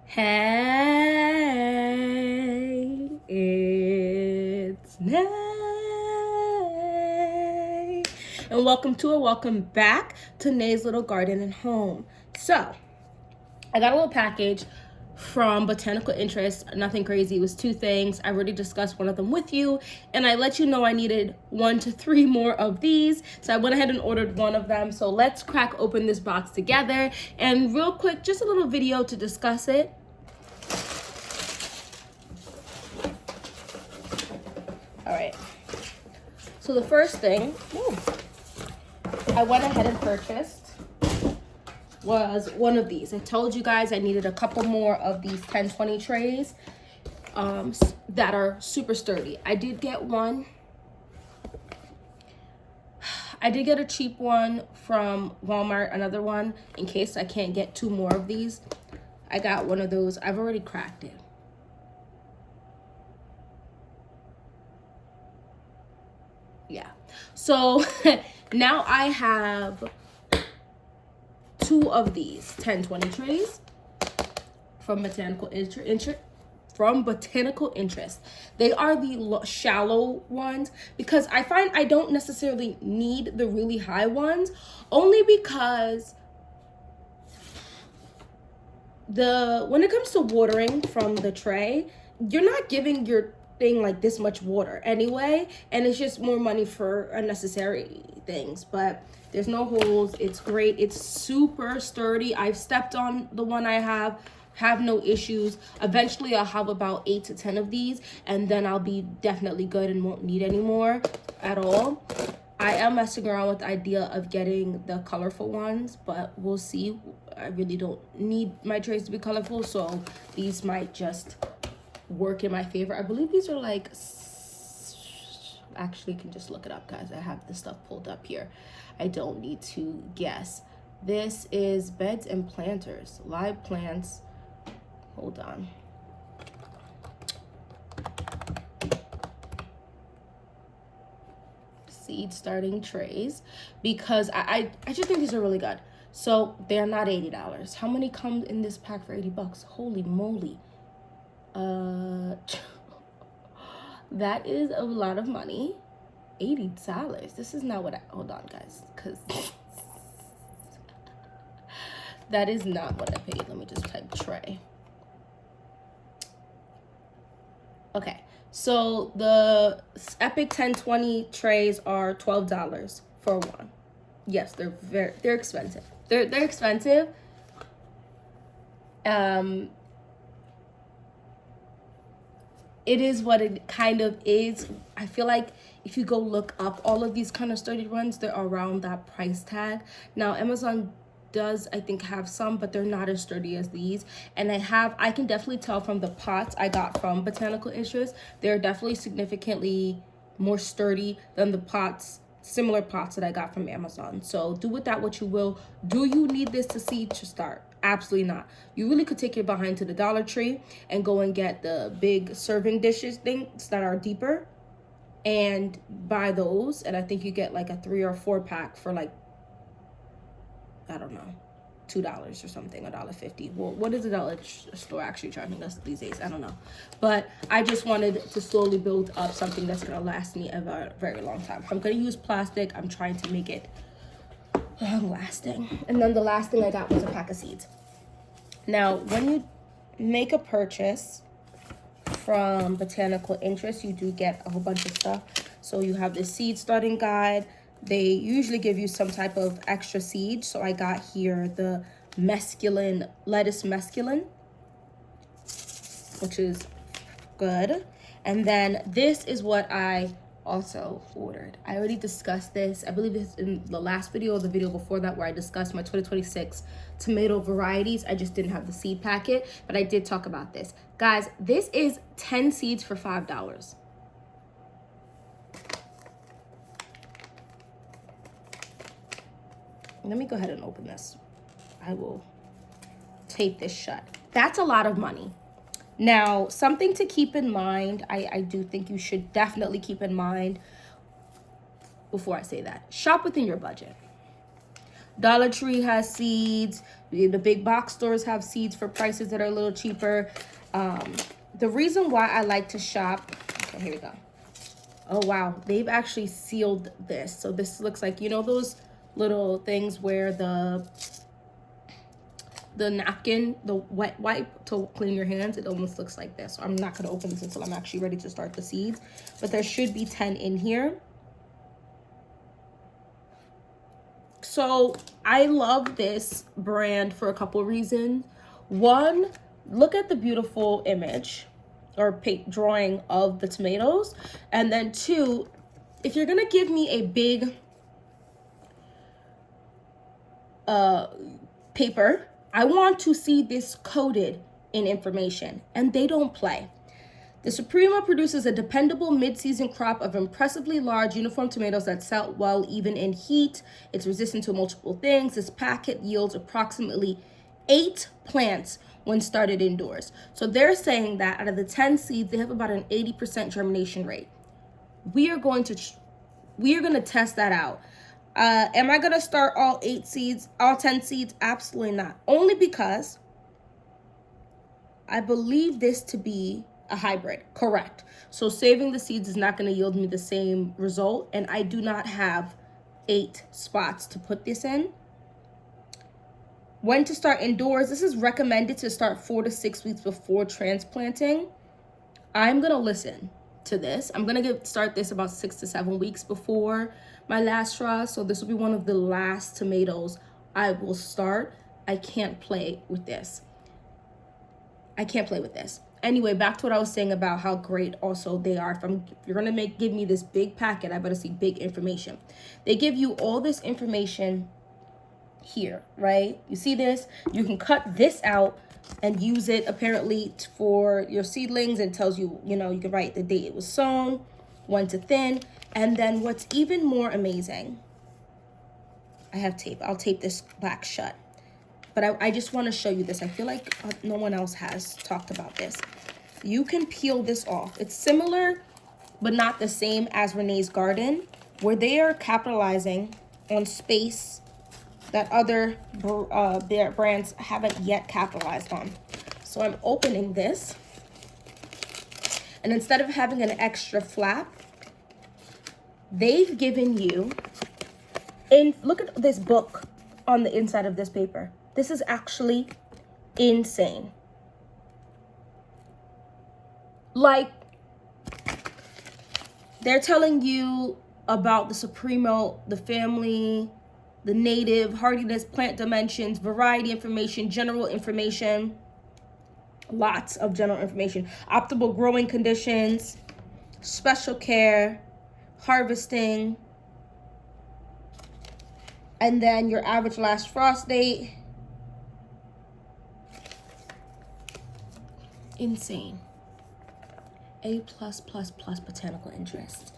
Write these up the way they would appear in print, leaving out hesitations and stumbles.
Hey, it's Nay, and welcome back to Nay's Little Garden and Home. So, I got a little package from Botanical Interest. Nothing crazy. It was two things. I already discussed one of them with you, and I let you know I needed 1 to 3 more of these. So I went ahead and ordered one of them. So let's crack open this box together. And real quick, just a little video to discuss it. All right. So the first thing I went ahead and purchased was one of these. I told you guys I needed a couple more of these 10-20 trays that are super sturdy. I did get one. I did get a cheap one from Walmart, another one, in case I can't get 2 more of these. I got one of those. I've already cracked it. Yeah. So now I have 2 of these 10-20 trays from Botanical Interest. They are the shallow ones because I find I don't necessarily need the really high ones, only because when it comes to watering from the tray, you're not giving your thing like this much water anyway, and it's just more money for unnecessary things. But there's no holes. It's great. It's super sturdy. I've stepped on the one I have no issues. Eventually I'll have about 8 to 10 of these, and then I'll be definitely good and won't need any more at all. I am messing around with the idea of getting the colorful ones, but we'll see. I really don't need my trays to be colorful, so these might just work in my favor. I believe these are like, actually can just look it up, guys. I have this stuff pulled up here. I don't need to guess. This is beds and planters, live plants. Hold on. Seed starting trays, because I just think these are really good. So they're not $80. How many come in this pack for 80 bucks? Holy moly. That is a lot of money. $80. This is not what I, hold on guys, because that is not what I paid. Let me just type tray. Okay, so the Epic 10-20 trays are $12 for one. Yes, they're expensive. They're expensive. It is what it kind of is. I feel like if you go look up all of these kind of sturdy ones, they're around that price tag. Now, Amazon does, I think, have some, but they're not as sturdy as these. And I can definitely tell from the pots I got from Botanical Interest, they're definitely significantly more sturdy than the similar pots that I got from Amazon. So do with that what you will. Do you need this to seed to start? Absolutely not. You really could take your behind to the Dollar Tree and go and get the big serving dishes things that are deeper and buy those. And I think you get like a 3 or 4 pack for like, I don't know, $2 or something, $1.50. Well, what is the dollar store actually charging us these days? I don't know. But I just wanted to slowly build up something that's going to last me a very long time. I'm going to use plastic. I'm trying to make it long lasting. And then the last thing I got was a pack of seeds. Now, when you make a purchase from Botanical Interest, you do get a whole bunch of stuff. So you have the seed starting guide. They usually give you some type of extra seed. So I got here the lettuce mesclun, which is good. And then this is what I also ordered. I already discussed this. I believe it's in the last video or the video before that, where I discussed my 2026 tomato varieties. I just didn't have the seed packet, but I did talk about this. Guys, this is 10 seeds for $5. Let me go ahead and open this. I will tape this shut. That's a lot of money. Now, something to keep in mind, I do think you should definitely keep in mind before I say that. Shop within your budget. Dollar Tree has seeds. The big box stores have seeds for prices that are a little cheaper. The reason why I like to shop, okay, here we go. Oh, wow. They've actually sealed this. So this looks like, you know, those little things where the napkin, the wet wipe to clean your hands, it almost looks like this. So I'm not going to open this until I'm actually ready to start the seeds. But there should be 10 in here. So I love this brand for a couple reasons. One, look at the beautiful image or drawing of the tomatoes. And then two, if you're gonna give me a big paper, I want to see this coated in information, and they don't play. The Suprema produces a dependable mid-season crop of impressively large uniform tomatoes that sell well even in heat. It's resistant to multiple things. This packet yields approximately 8 plants when started indoors. So they're saying that out of the 10 seeds, they have about an 80% germination rate. We are going to test that out. Am I going to start all 10 seeds? Absolutely not. Only because I believe this to be a hybrid. Correct. So saving the seeds is not going to yield me the same result. And I do not have 8 spots to put this in. When to start indoors, this is recommended to start 4 to 6 weeks before transplanting. I'm going to listen to this. I'm going to start this about 6 to 7 weeks before my last straw. So this will be one of the last tomatoes I will start. I can't play with this. Anyway, back to what I was saying about how great also they are. If you're going to give me this big packet, I better see big information. They give you all this information here, right? You see this? You can cut this out and use it apparently for your seedlings. It tells you, you know, you can write the date it was sown, when to thin. And then what's even more amazing, I have tape. I'll tape this back shut. But I just want to show you this. I feel like no one else has talked about this. You can peel this off. It's similar, but not the same as Renee's Garden, where they are capitalizing on space that other brands haven't yet capitalized on. So I'm opening this. And instead of having an extra flap, they've given you, look at this book on the inside of this paper. This is actually insane. Like, they're telling you about the Supremo, the family, the native, hardiness, plant dimensions, variety information, general information, lots of general information, optimal growing conditions, special care, harvesting, and then your average last frost date. Insane. A+++ botanical interest.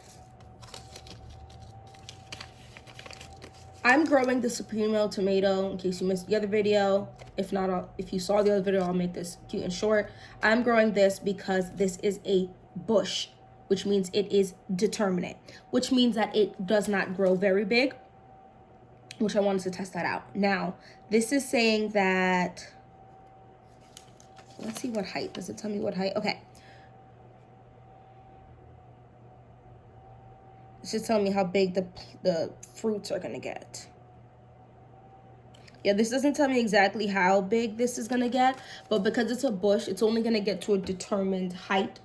I'm growing the Supremo tomato in case you missed the other video. If not, if you saw the other video, I'll make this cute and short. I'm growing this because this is a bush, which means it is determinate, which means that it does not grow very big, which I wanted to test that out. Now, this is saying that, let's see what height. Does it tell me what height? Okay. It's just telling me how big the fruits are going to get. Yeah, this doesn't tell me exactly how big this is going to get, but because it's a bush, it's only going to get to a determined height,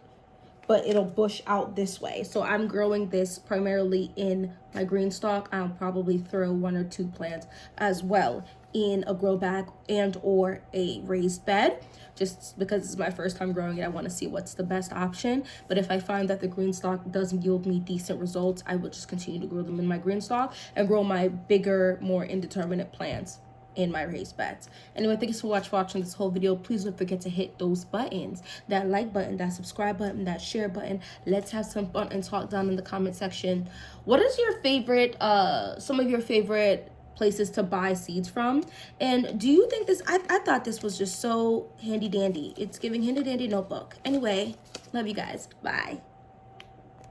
but it'll bush out this way. So I'm growing this primarily in my green stock. I'll probably throw 1 or 2 plants as well in a grow bag and or a raised bed. Just because it's my first time growing it, I want to see what's the best option. But if I find that the green stock doesn't yield me decent results, I will just continue to grow them in my green stock and grow my bigger, more indeterminate plants in my raised beds. Anyway, thank you so much for watching this whole video. Please don't forget to hit those buttons, that like button, that subscribe button, that share button. Let's have some fun and talk down in the comment section. What is your favorite, some of your favorite places to buy seeds from? And do you think this, I thought this was just so handy dandy. It's giving handy dandy notebook. Anyway, love you guys. Bye.